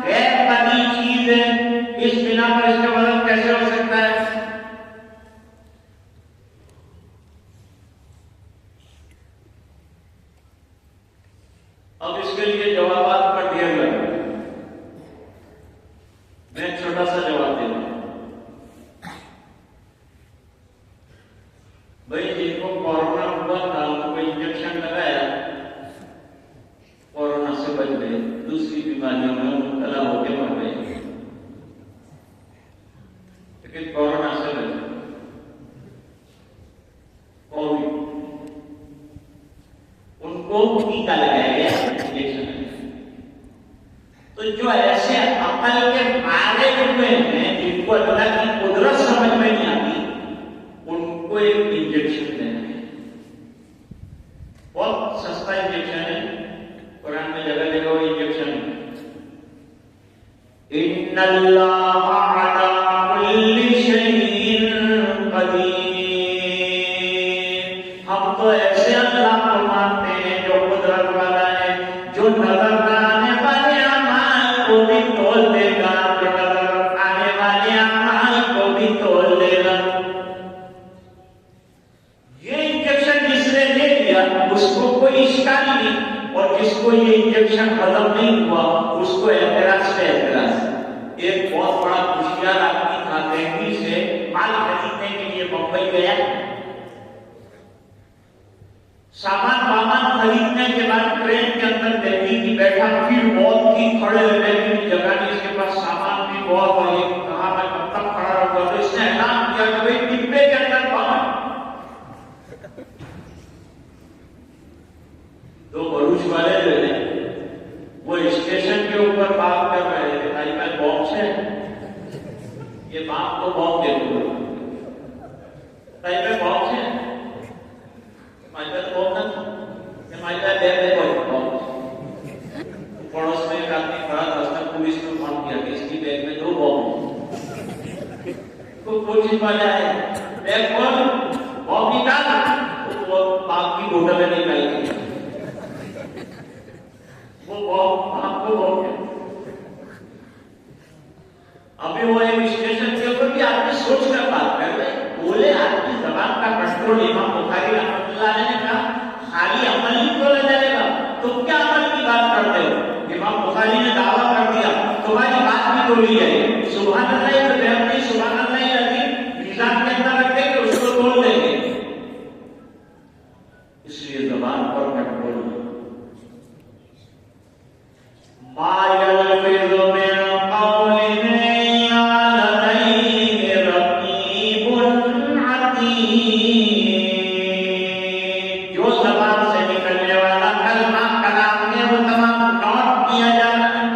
C: غیر طبیعی چیز ہے، اس بنا پر اس کا مدد کیسے ہو سکتا ہے؟ اب اس کے لیے جوابات کا ڈھیر لگا. میں ایک چھوٹا سا جواب دے رہا ہوں. بھائی جن کو کورونا ہوا تھا ان کو انجیکشن لگایا, کورونا سے بچ گئے, دوسری بیماریوں میں مبتلا ہو کے مر گئے, لیکن کورونا سے بچ گئے. کووڈ ان کو ٹیکا لگایا گیا, انجیکشن. تو جو ایسے عقل کے مارے ہوئے ہیں جن کو اللہ کی قدرت سمجھ میں نہیں آتی, ان کو ایک انجیکشن دینا ہے. بہت سستا انجیکشن ہے, قرآن میں جگہ جگہ وہ انجیکشن ہے. ان اللہ علی کل شیء قدیر. ہم تو ایسے اللہ کو مانتے ہیں جو قدرت والا ہے, جو نظر نہ آنے والے اعمال کو بھی تول دے گا, جو نظر آنے والے اعمال کو بھی تول دے گا. یہ انجیکشن جس نے دے دیا اس کو کوئی اشکال نہیں, اور جس کو یہ انجیکشن ختم نہیں ہوا اس کو اعتراض پہ اعتراض. ایک بہت بڑا ہوشیار آدمی تھا, دہلی سے مال خریدنے کے لیے بمبئی گیا. سامان وامان خریدنے کے بعد ٹرین کے اندر دہلی کی بیٹھا, پھر بہت ہی کھڑے ہونے کی جگہ نہیں, اس کے پاس سامان بھی بہت ہے, کہاں میں کب تک کھڑا رہوں گا. تو اس نے اعلان کیا کہ بھائی ڈبے کے اندر پاؤں. دو بروچ والے جو ہیں وہ اسٹیشن کے اوپر بات کر رہے تھے, بھائی میں باکس ہے, یہ باپ کو باپ دے دو, بھائی میں باکس ہے, مائی بات باپ نہ, مائی بات دے دے باکس. پڑوس میں ایک آدمی کھڑا تھا, اس نے پولیس کو فون کیا کہ اس کی بیگ میں 2 باکس. پوچھ والا ہے بیگ کھول, باپ نکال, وہ باپ کی بوتل میں نکال گئی. ابھی وہ ایک اسٹیشن کے اوپر بھی آدمی سوچ کر بات کر رہے, بولے آدمی زبان کا کنٹرول. امام بخاری رحمۃ اللہ علیہ نے کہا خالی عمل ہی بولا جائے گا, تو کیا عمل کی بات کرتے ہو؟ امام بخاری نے دعویٰ کر دیا تمہاری بات بھی بولی جائے. سبحان اللہ تو بیان نہیں, سبحان اللہ عظیم میزان کے اندر رکھ دیں گے, اس کو توڑ دیں گے. اس لیے زبان پر کنٹرول. ما يلفظ من قول إلا لديه رقيب عتيد. جو زبان سے نکلنے والا کلمہ کلام میں وہ تمام نوٹ کیا جا رہا ہے.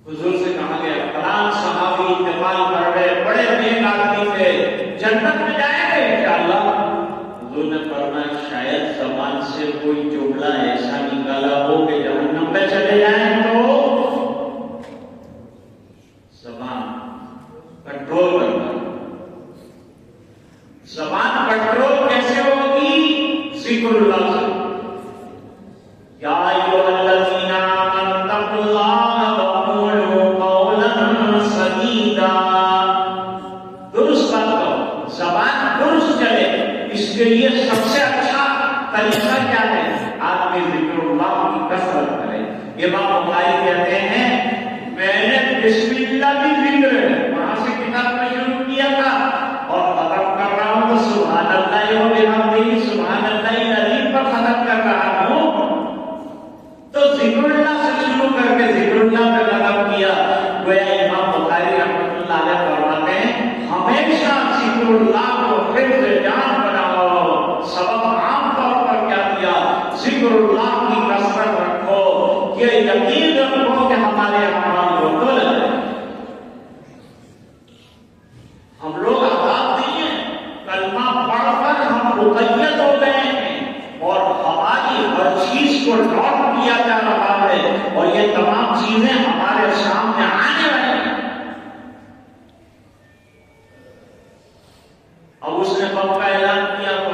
C: حضور سے کہا گیا فلاں صحابی انتقال کر گئے, بڑے نیک آدمی تھے, جنت میں جائیں گے انشاءاللہ. حضور نے فرمایا شاید زبان سے کوئی جملہ ایسا نکالا ہو کہ جہنم میں چلے جائیں. تو زبان کنٹرول کرنا. زبان کنٹرول کیسے ہوگی؟ ذکر اللہ سے. یا ایھا الذین آمنوا اتقوا اللہ وقولوا قولا سدیدا. درست بات کرو, زبان درست چلے. اس کے لیے سب سے اچھا طریقہ کیا ہے؟ آدمی ذکر اللہ کی کثرت کرے. امام بخاری کہتے ہیں میں نے بسم اللہ بھی ذکر ہے, وہاں سے کتاب میں شروع کیا تھا اور ختم کر رہا ہوں تو سبحان اللہ و بحمدہ سبحان اللہ العظیم پر ختم کر رہا ہوں. تو ذکر اللہ سے شروع کر کے ذکر اللہ پہ ختم کیا. گویا امام بخاری رحمۃ اللہ علیہ فرماتے ہیں ہمیشہ ذکر اللہ کو حفظ جان بناؤ. سبب عام طور پر کیا دیا؟ ذکر اللہ کی کثرت رکھو, یہ یقین رکھو کہ ہمارے اعمال کو تول ہے. ہم لوگ آزاد نہیں ہیں, کلمہ پڑھ کر ہم مقید ہو گئے ہیں اور ہماری ہر چیز کو نوٹ کیا جا رہا ہے, اور یہ تمام چیزیں ہمارے سامنے آنے والی ہیں. اب اس نے بم کا اعلان کیا تو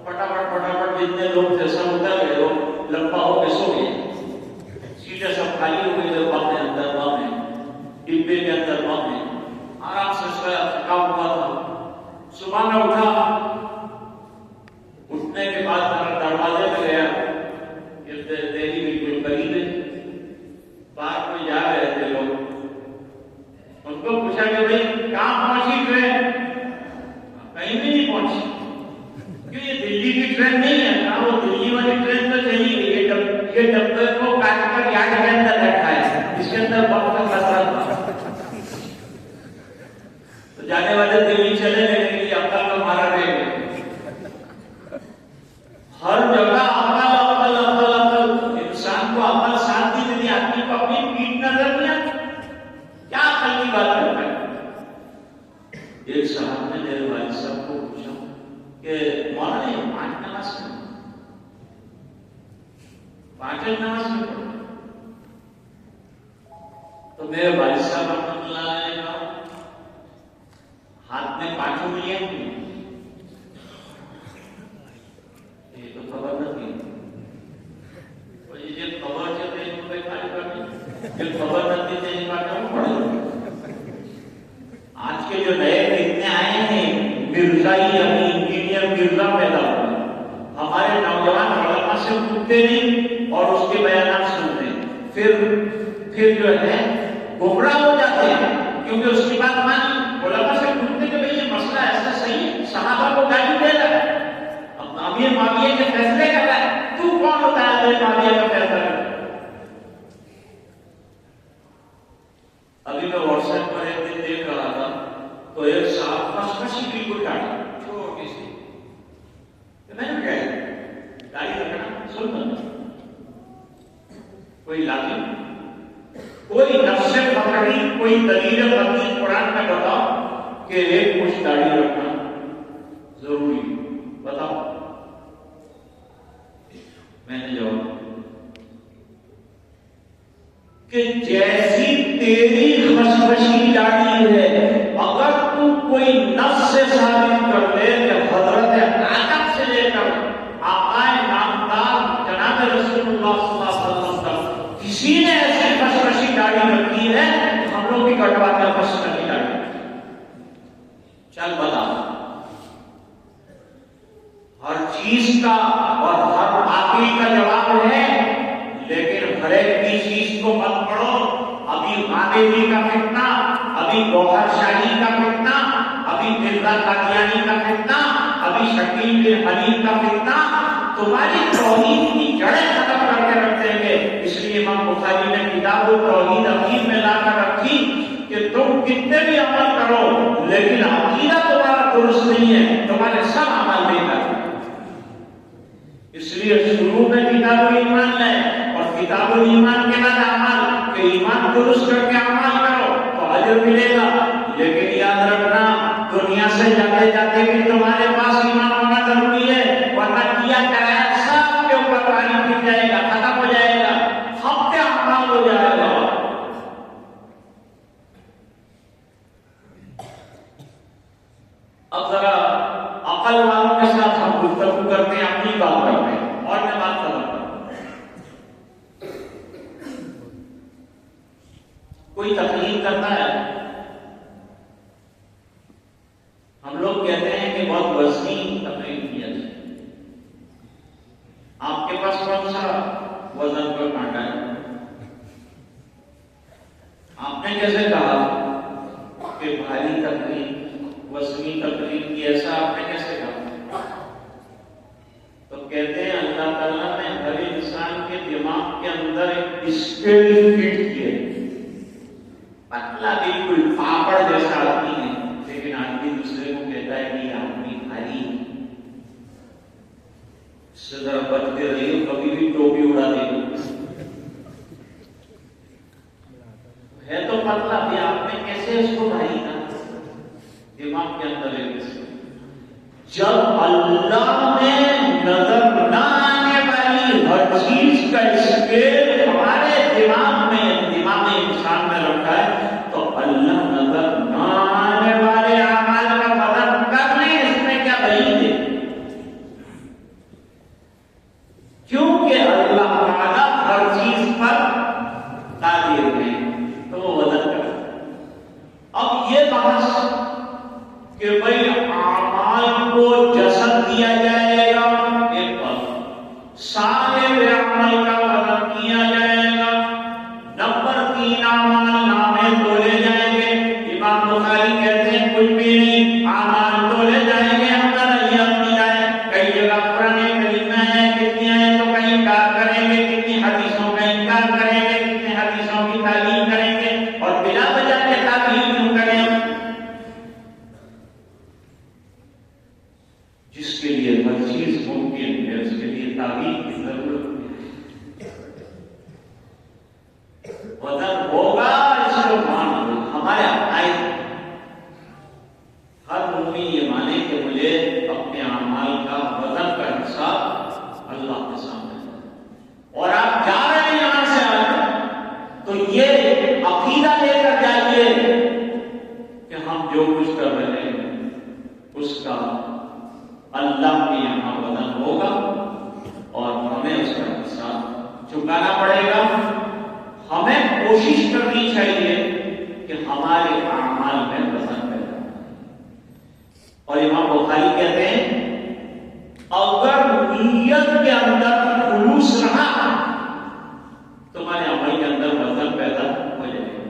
C: پٹافٹ جتنے لوگ تھے سب اتر گئے, لوگ لمبا ہو کے سو گئے. سیٹیں سب خالی ہو گئی, بم کے اندر بم ہے, ڈبے کے اندر بم ہے. آرام سے سویا, تھکا ہوا تھا. صبح میں اٹھا, اٹھنے کے ٹرین نہیں ہے نا، وہ دلی والی ٹرین تو چلی گئی، یہ ڈبے کو کاٹ کر یاد کے اندر رکھا ہے، اس کے اندر وقت خسرا تھا، تو جانے والے دلی چلے گئے کہ عقل کا مارا رہے گئے، ہر جگہ عقل عقل عقل عقل، انسان کو عقل ساتھ دی تھی، آدمی کو اپنی پیٹ نظر نہیں آتی، کیا عقل کی بات کرتا ہے؟ ایک صاحب نے میرے والد صاحب کو پوچھا کہ مولانا یہ 5 نماز کیوں؟ 5 نماز کیوں؟ تو میرے والد صاحب رحمۃ اللہ علیہ نے کہا ہاتھ میں 5 انگلیاں ہیں، یہ تو خبر نہیں، اور یہ خبر چلتے ہیں ان کو خالی کرنی، یہ خبر نہیں تھی ان باتوں کو پڑھو۔ آج کے جو نئے فتنے آئے ہیں، مرزائی ابھی انجینئر مرزا پیدا ہوئے، ہمارے نوجوان علماء سے پوچھتے نہیں اور اس کے بیانات سنتے ہیں، پھر جو ہے گمراہ ہو جاتے ہیں، کیونکہ اس کی بات مانی، علماء سے پوچھتے کہ بھئی یہ مسئلہ ایسا صحیح ہے، صحابہ کو گالی دے رہا ہے، اب امیر معاویہ کے فیصلے کر رہا ہے، تو کون ہوتا ہے امیر معاویہ کا فیصلہ کرتا ہے؟ ابھی میں واٹس ایپ پر ایک دن دیکھ رہا تھا تو ایک صاحب خشخشی بالکل ڈالی چھوٹی سی، میں نے کہا داڑھی رکھنا سنت، کوئی لازم، کوئی نفس فقری، کوئی دلیل فقری قرآن میں بتاؤ کہ ایک مشت داڑھی رکھنا ضروری، بتاؤ؟ میں نے جواب کہ جیسی تیری خشخشی داڑھی ہے، اگر تو کوئی نفس سے ثابت کر لے کہ حضرت آدم سے لے کر آقا نامدار جناب رسول اللہ صلی اللہ علیہ وسلم تک کسی نے ایسی خشخشی داڑھی رکھی ہے، ہم لوگ بھی کٹواتے ہیں خشخشی داڑھی، چل بتا۔ ہر چیز کا اور ہر عاقل کا جواب ہے، لیکن ہر ایک کی چیز کو مت پڑھو۔ ابھی غامدی کا فتنہ، ابھی گوہر شاہی کا فتنہ، ابھی مرزا قادیانی کا فتنہ، ابھی شکیل بن حلیم کا فتنہ تمہاری توحید کی جڑیں ختم کر کے رکھ دیں گے۔ اس لیے امام بخاری نے کتاب التوحید اخیر میں لا کر رکھی کہ تم کتنے بھی عمل کرو لیکن عقیدہ تمہارا درست نہیں ہے، تمہارے سب عمل نہیں کرتے۔ اس لیے شروع میں کتاب الایمان لیں اور کتاب الایمان کے بعد عمل، کہ ایمان درست کر کے عمل کرو تو اجر ملے گا، لیکن یاد رکھنا دنیا سے جاتے جاتے بھی تمہارے پاس ایمان ہونا ضروری ہے، ورنہ کیا کرایا سب کے اوپر پانی پھر جائے گا، ختم ہو جائے گا، ہم پہ عمل ہو جائے گا۔ اب ذرا عقل والوں کے ساتھ ہم گفتگو کرتے ہیں، اپنی بات کرتے ہیں، اور میں بات کر رہا ہوں۔ کوئی تقریر کرتا ہے، ہم لوگ کہتے ہیں کہ بہت وزنی تقریر کیا جائے، آپ کے پاس کون سا وزن پر کانٹا ہے؟ آپ نے کیسے کہا کہ بھاری تقریر، وزنی تقریر کی، ایسا آپ نے کیسے کہا؟ تو کہتے ہیں اللہ تعالیٰ نے ہر انسان کے دماغ کے اندر ایک اسکیل فٹ کیا، پتلا بالکل پاپڑ جیسا آدمی ہے، لیکن آدمی دوسرے کو کہتا ہے کہ یہ آدمی بھاری سے ذرا بچتے رہیے، کبھی بھی ٹوپی اڑا دے ہے تو پتلا بھی، آپ نے کیسے اس کو بھاری کہا؟ دماغ کے اندر ایک جب اللہ نے نظر نہ آنے والی ہر چیز کا اسکیل ہمارے دماغ میں، دماغ انسان میں رکھا ہے، تو اللہ نظر نہ آنے والے اعمال کا وزن کر لیں، اس میں کیا بعید ہے؟ کیونکہ اللہ تعالیٰ ہر چیز پر قادر ہے، تو وہ وزن کر۔ اب یہ بحث کہ بھئی اعمال کو جس کے لیے ہر چیز ممکن ہے، اس کے لیے تعبیر کی ضرورت ہے۔ وزن ہوگا اس کو مان لو، ہمارے عقائد ہر مومن یہ مانے کہ مجھے اپنے اعمال کا وزن کا حساب اللہ کے سامنے ہے، اور آپ جا رہے ہیں یہاں سے آج تو یہ عقیدہ لے کر جائیے کہ ہم جو کچھ کر رہے ہیں اس کا اللہ کے یہاں وزن ہوگا اور ہمیں اس کا حساب چکانا پڑے گا۔ ہمیں کوشش کرنی چاہیے کہ ہمارے اعمال میں وزن پیدا ہو۔ اور امام بخاری کہتے ہیں اگر نیت کے اندر خلوص رہا تمہارے عمل کے اندر وزن پیدا ہو جائے گا۔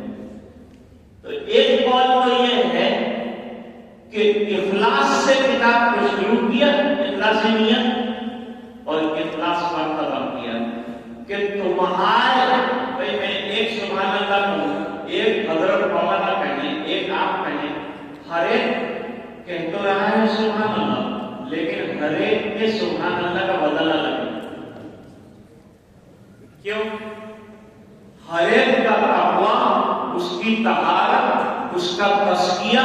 C: تو ایک قول تو یہ ہے کہ اخلاص سے کتاب کو شروع کیا، اخلاص سے نیت، اور اخلاص پر ختم کیا کہ تمہارے بھائی میں ایک سبحان اللہ کہوں، ایک حضرت مولانا کہیں، ایک آپ کہیں، ہر ایک کہہ تو رہا ہے سبحان اللہ، لیکن ہر ایک کے سبحان اللہ کا بدل الگ ہے۔ کیوں؟ ہر ایک کا تقویٰ، اس کی طہارت، اس کا تزکیہ،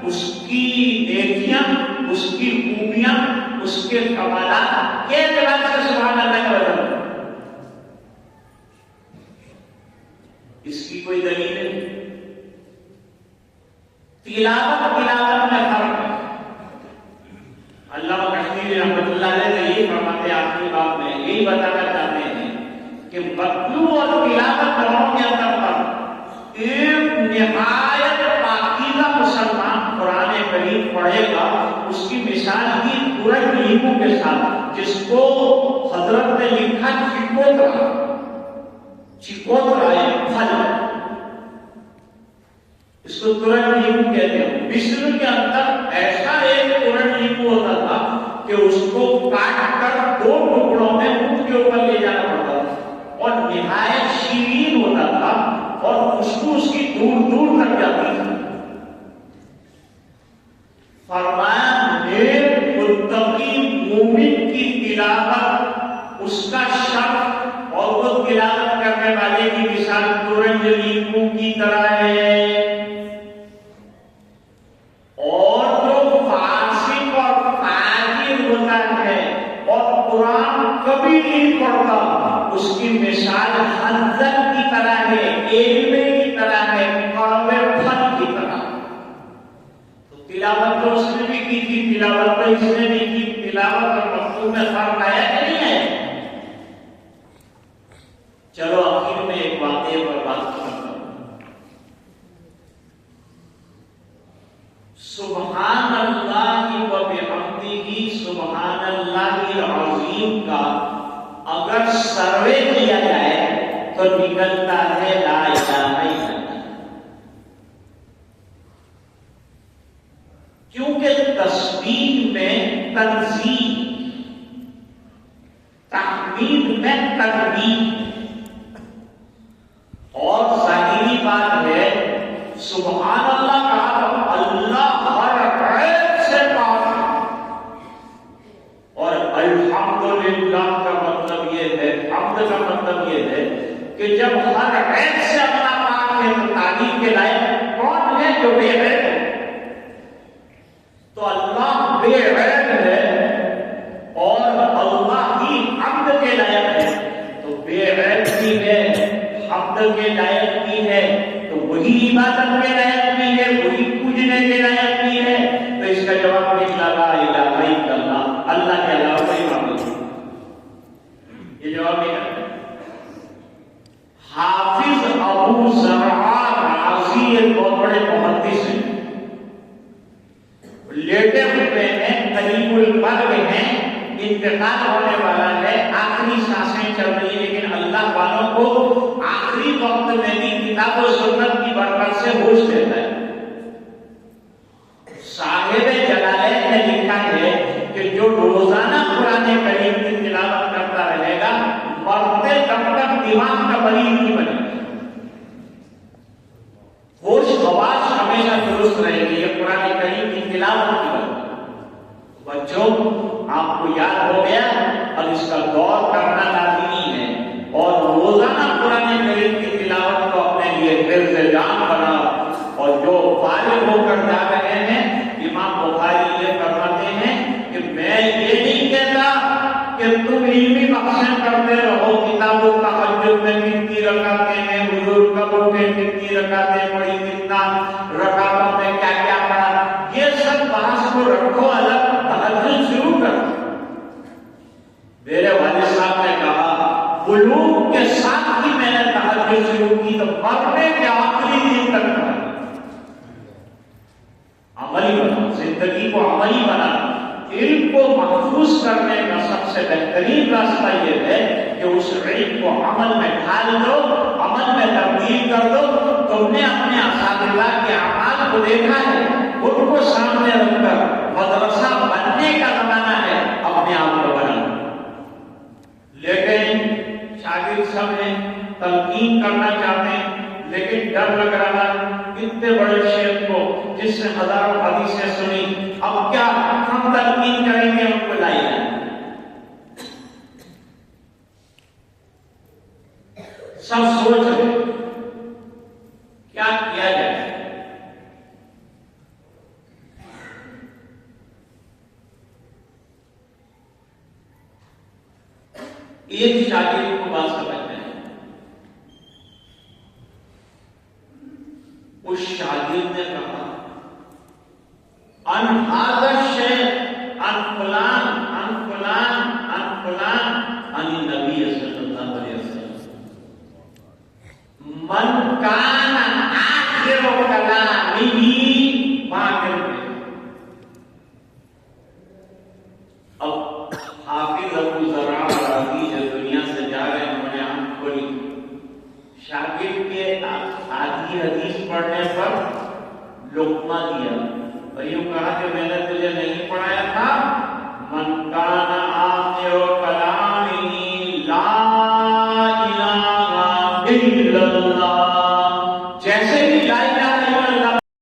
C: اس کی نیکیاں، اس کی خوبیاں، اس کے کمالات کے اعتبار سے سبحان اللہ کا بدل ہے۔ اس کی کوئی دلیل ہے؟ تلاوت میں فرق ہے۔ علامہ کشمیری رحمۃ اللہ علیہ یہی فرماتے ہیں آخری بات میں، یہی بتانا چاہتے ہیں کہ مطلوع اور تلاوت دونوں کے اندر فرق۔ ایک نہایت پاکیزہ مسلمان قرآن کریم پڑھے گا، اس کی مثال کی ترنت لیمو کے ساتھ، جس کو حضرت نے لکھا چکوترا ایک پھل، اس کو ترنت لیمو کہتے ہیں۔ مصر کے اندر ایسا ایک ترنت لیمو ہوتا تھا کہ اس کو کاٹ کر دو ٹکڑوں میں اونٹ کے اوپر لے جانا پڑتا تھا، اور نہایت شیرین ہوتا تھا، اور خوشبو اس کی دور دور تک جاتی تھی۔ فرمایا نیک متقی مومن کی تلاوت، اس کا شرف اور وہ تلاوت کرنے والے کی مثال ترنت لیمو کی طرح ہے۔ اور جو فاسق اور فاجر ہوتا ہے اور قرآن کبھی نہیں پڑھتا، اس کی مثال حنظل کی طرح ہے، ایلمے کی طرح ہے، کڑوے پھل کی طرح۔ تو تلاوت تو اس نے بھی کی تھی، تلاوت تو اس نے بھی کی، تلاوت اور مفہوم میں فرق آیا کہ نہیں ہے؟ چلو آخر میں ایک واقعے پر بات کرتا ہوں۔ سبحان اللہ و بحمدہ سبحان اللہ العظیم کا اگر سروے کیا جائے تو نکلتا ہے لا الہ الا اللہ، کیونکہ تسبیح میں تنزیہ، تحمید میں تکبیر، اور ظاہری بات ہے سبحان اللہ کا اللہ ہر عیب سے پاک ہے، اور الحمدللہ کا مطلب یہ ہے، حمد کا مطلب یہ ہے کہ جب ہر عیب سے اللہ پاک ہے تو تعریف کے لائق کون ہے؟ جو بے عیب ہے۔ تو اللہ بے عیب ہے اور اللہ ہی حمد کے لائق ہے، تو بے عیب بھی ہے، حمد کے لائق بھی ہے، تو وہی عبادت کے لائق بھی ہے، وہی پوجنے کے لائق بھی ہے۔ تو اس کا جواب نکلا لا الہ الا اللہ، اللہ کے علاوہ کوئی معبود نہیں۔ یہ جواب نکلا۔ حافظ ابو زرعہ رازی ایک بہت بڑے محدث ہیں، لیٹے ہوئے ہیں، قریب البر ہیں، انتقال ہونے والا ہے، آخری سانسیں چل رہی ہیں، لیکن اللہ والوں کو آخری وقت میں بھی کتاب و سنت کی برکت سے ہوش دیتا ہے۔ صاحب جلالین نے لکھا ہے کہ جو روزانہ قرآن کریم کی تلاوت کرتا رہے گا، مرتے دم تک دماغ کا مریض نہیں بنے گا، ہوش حواس ہمیشہ درست رہے گی۔ یہ قرآن کریم کی تلاوت کی برکت، بچوں آپ کو یاد ہو گیا، اب اس کا دور کرنا لازمی ہے اور روزانہ قرآن کریم کی تلاوت کو اپنے لیے حفظ جان بناؤ. اور جو فارغ ہو کر جا رہے ہیں، امام بخاری یہ فرماتے ہیں کہ میں یہ نہیں کہتا کہ تم علمی بخشیں کرتے رہو، کتابوں کا تہجد میں کتنی رکعتیں ہیں، حضور کب اٹھے کتنی رکعتیں پڑھی، کتنا رکعتوں میں کیا کیا پڑھا، یہ سب بحث کو رکھو الگ، تہجد شروع کرو. میرے والد صاحب نے کہا بلوغ کے ساتھ ہی میں نے تہجد شروع کی تو مرنے کے آخری دن تک پڑھا. عملی بنا، زندگی کو عملی بنا. علم کو محفوظ کرنے کا سب سے بہترین راستہ یہ ہے کہ اس علم کو عمل میں ڈھال دو، عمل میں تبدیل کر دو. تم نے اپنے اساتذہ کے اعمال کو دیکھا ہے، ان کو سامنے رکھ کر مدرسہ بننے کا زمانہ ہے، اپنے آپ کو بنا. لیکن شاگرد سب ہیں، تلقین کرنا چاہتے ہیں، لیکن ڈر لگ رہا ہے اتنے بڑے شیخ کو جس سے ہزاروں حدیثیں سنی، اب کیا ہم تلقین کریں گے، ان کو لائیے. سب سوچ رہے کیا کیا جائے. ایک شاگرد کو بات سمجھتے ہیں. اس شاگرد نے کہا ان هذا الشيخ ان فلان ان فلان ان فلان عن النبي صلی اللہ علیہ وسلم من كان آخر كلامه باطل. اب حافظ ابو زرع راضی جو دنیا سے جا رہے ہیں، انہوں نے آنکھ کھولی، شاگرد کے آدھی حدیث پڑھنے پر لقمہ دیا اور یوں کہا کہ میں نے تجھے نہیں پڑھایا تھا. من کان آخر